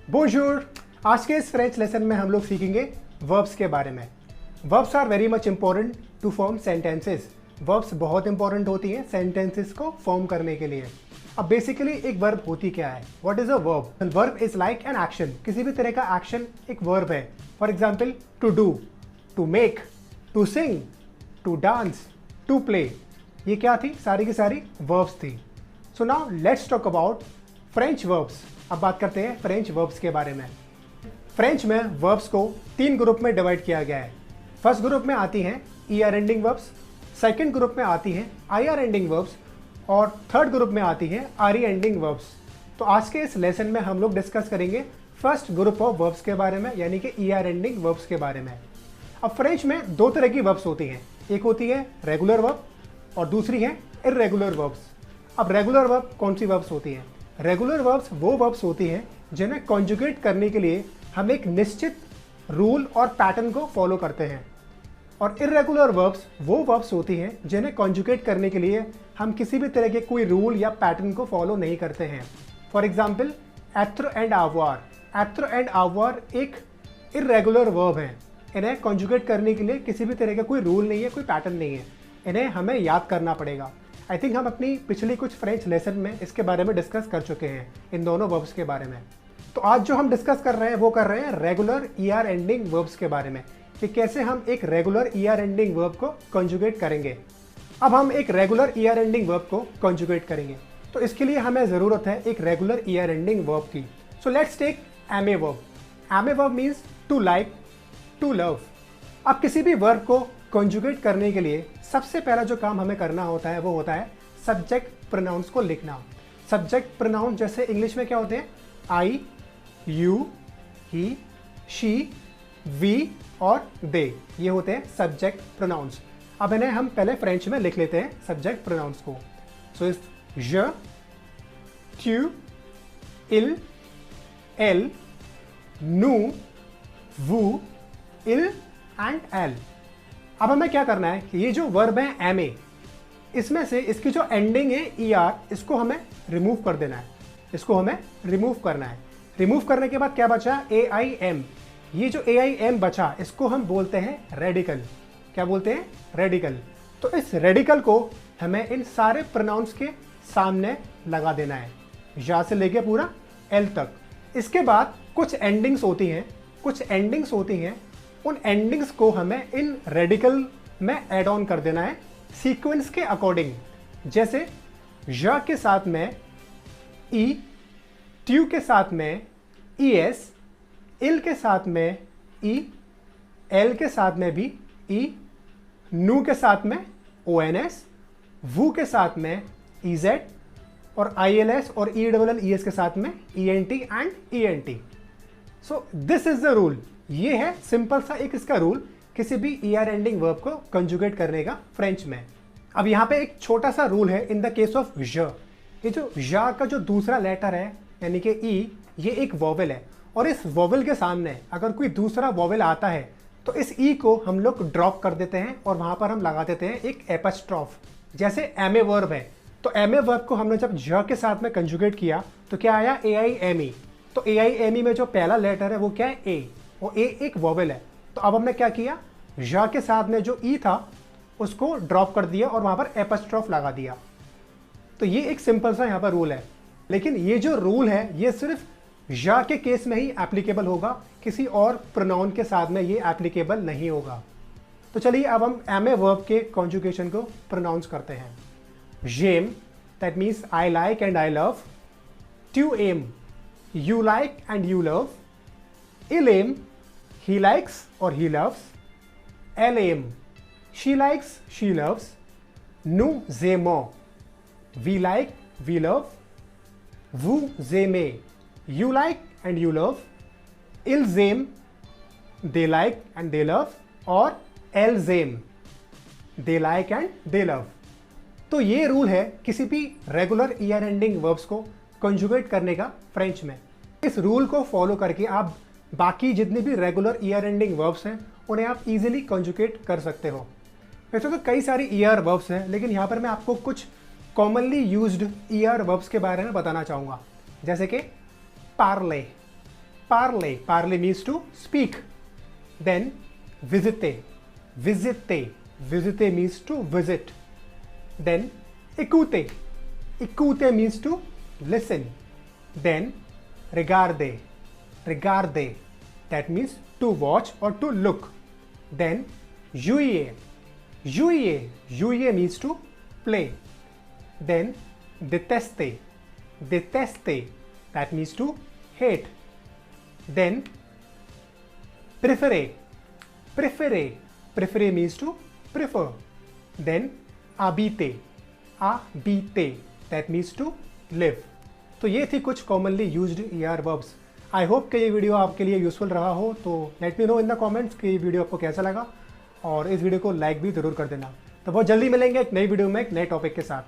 बोंजूर। आज के इस फ्रेंच लेसन में हम लोग सीखेंगे वर्ब्स के बारे में। Verbs are very much important to form sentences. Verbs बहुत इंपॉर्टेंट होती हैं सेंटेंसेस को फॉर्म करने के लिए। अब बेसिकली एक वर्ब होती क्या है? What is a verb? Verb is like an action. किसी भी तरह का एक्शन एक वर्ब है। For example, to do, to make, to sing, to dance, to play. ये क्या थी? सारी की सारी वर्ब्स थी। So now let's talk about French verbs. अब बात करते हैं फ्रेंच वर्ब्स के बारे में। फ्रेंच में वर्ब्स को 3 ग्रुप में डिवाइड किया गया है। फर्स्ट ग्रुप में आती हैं ER ending verbs, second group में आती हैं IR एंडिंग वर्ब्स और थर्ड ग्रुप में आती हैं RE एंडिंग वर्ब्स। तो आज के इस लेसन में हम लोग डिस्कस करेंगे फर्स्ट ग्रुप ऑफ वर्ब्स के बारे में, यानी कि ER एंडिंग वर्ब्स के बारे में। अब फ्रेंच में 2 तरह की वर्ब्स होती हैं। एक होती है रेगुलर वर्ब और दूसरी है इर्रेगुलर वर्ब्स। अब रेगुलर वर्ब कौन सी वर्ब्स होती हैं? रेगुलर वर्ब्स वो वर्ब्स होती हैं जिन्हें कॉन्जुगेट करने के लिए हम एक निश्चित रूल और पैटर्न को फॉलो करते हैं, और इर्रेगुलर वर्ब्स वो वर्ब्स होती हैं जिन्हें कॉन्जुगेट करने के लिए हम किसी भी तरह के कोई रूल या पैटर्न को फॉलो नहीं करते हैं। फॉर एग्जाम्पल, एत्र एंड आवर। एत्र एंड आवर एक इर्रेगुलर वर्ब है। इन्हें कॉन्जुगेट करने के लिए किसी भी तरह का कोई रूल नहीं है, कोई पैटर्न नहीं है। इन्हें हमें याद करना पड़ेगा। आई थिंक हम अपनी पिछली कुछ फ्रेंच लेसन में इसके बारे में डिस्कस कर चुके हैं, इन दोनों वर्ब्स के बारे में। तो आज जो हम डिस्कस कर रहे हैं वो कर रहे हैं रेगुलर ER एंडिंग वर्ब्स के बारे में, कि कैसे हम एक रेगुलर ER एंडिंग वर्ब को कॉन्जुगेट करेंगे। अब हम एक रेगुलर ER एंडिंग वर्ब को कॉन्जुगेट करेंगे, तो इसके लिए हमें ज़रूरत है एक रेगुलर ER एंडिंग वर्ब की। सो लेट्स टेक एम ए वर्ब। एम ए verb means to like, to love. अब किसी भी वर्ब को कॉन्जुगेट करने के लिए सबसे पहला जो काम हमें करना होता है वो होता है सब्जेक्ट प्रोनाउंस को लिखना। सब्जेक्ट प्रोनाउन जैसे इंग्लिश में क्या होते हैं? आई, यू, ही, शी, वी और दे। ये होते हैं सब्जेक्ट प्रोनाउंस। अब इन्हें हम पहले फ्रेंच में लिख लेते हैं सब्जेक्ट प्रोनाउंस को। सो इस je, tu, il, elle, nous, vous, il and L. अब हमें क्या करना है कि ये जो वर्ब है एम ए, इसमें से इसकी जो एंडिंग है ER, इसको हमें रिमूव कर देना है। इसको हमें रिमूव करना है। रिमूव करने के बाद क्या बचा? AIM। ये जो AIM बचा, इसको हम बोलते हैं रेडिकल। क्या बोलते हैं? रेडिकल। तो इस रेडिकल को हमें इन सारे प्रोनाउंस के सामने लगा देना है, या से लेके पूरा L तक। इसके बाद कुछ एंडिंग्स होती हैं, उन एंडिंग्स को हमें इन रेडिकल में ऐड ऑन कर देना है सीक्वेंस के अकॉर्डिंग। जैसे ज के साथ में E, ट्यू के साथ में ES, इल के साथ में E, एल के साथ में भी E, नू के साथ में ONS, वू के साथ में EZ और ILS और ELLES के साथ में ENT and ENT। So this is the rule. ये है सिंपल सा एक इसका रूल किसी भी ER एंडिंग वर्ब को कंजुगेट करने का फ्रेंच में। अब यहाँ पे एक छोटा सा रूल है इन द केस ऑफ ज। ये जो ज का जो दूसरा लेटर है यानी कि E, ये एक वोवेल है, और इस वोवेल के सामने अगर कोई दूसरा वोवेल आता है तो इस E को हम लोग ड्रॉप कर देते हैं और वहाँ पर हम लगा देते हैं एक एपस्ट्रॉफ। जैसे एम ए वर्ब है, तो एम ए वर्ब को हमने जब ज के साथ में कंजुगेट किया तो क्या आया? AIME। तो AIME में जो पहला लेटर है वो क्या है? A, वो A एक वोवेल है। तो अब हमने क्या किया? ज के साथ में जो E था उसको ड्रॉप कर दिया और वहाँ पर एपस्ट्रॉफ लगा दिया। तो ये एक सिंपल सा यहाँ पर रूल है, लेकिन ये जो रूल है ये सिर्फ ज के केस में ही एप्लीकेबल होगा, किसी और प्रोनाउन के साथ में ये एप्लीकेबल नहीं होगा। तो चलिए अब हम एम ए वर्ब के कॉन्जुगेशन को प्रोनाउंस करते हैं। जेम, that means I like and I love. टू एम, you like and you love. Il aim, he likes or he loves. Elle aime, she likes, she loves. Nous aimons, we like, we love. Vous aimez, you like and you love. Ils aiment, they like and they love. और elles aiment, they like and they love. तो ये rule है किसी भी regular ER ending verbs को conjugate करने का French में। इस रूल को फॉलो करके आप बाकी जितने भी रेगुलर ER एंडिंग वर्ब्स हैं उन्हें आप इजीली कंजुगेट कर सकते हो। वैसे तो कई सारी ER वर्ब्स हैं, लेकिन यहाँ पर मैं आपको कुछ कॉमनली यूज्ड ER वर्ब्स के बारे में बताना चाहूँगा, जैसे कि Parle. parler, parler means to speak. Then visiter, visiter, visiter means to visit. Then écouter, écouter means to listen. Then regarder, regarder, that means to watch or to look. Then jouer, jouer, jouer means to play. Then détester, détester, that means to hate. Then préférer, préférer, préférer means to prefer. Then habiter, habiter, that means to live. तो ये थी कुछ commonly used ER verbs. I hope कि ये video आपके लिए useful रहा हो, तो let me know in the comments कि ये वीडियो आपको कैसा लगा, और इस वीडियो को लाइक भी ज़रूर कर देना। तो बहुत जल्दी मिलेंगे एक नई वीडियो में एक नए टॉपिक के साथ।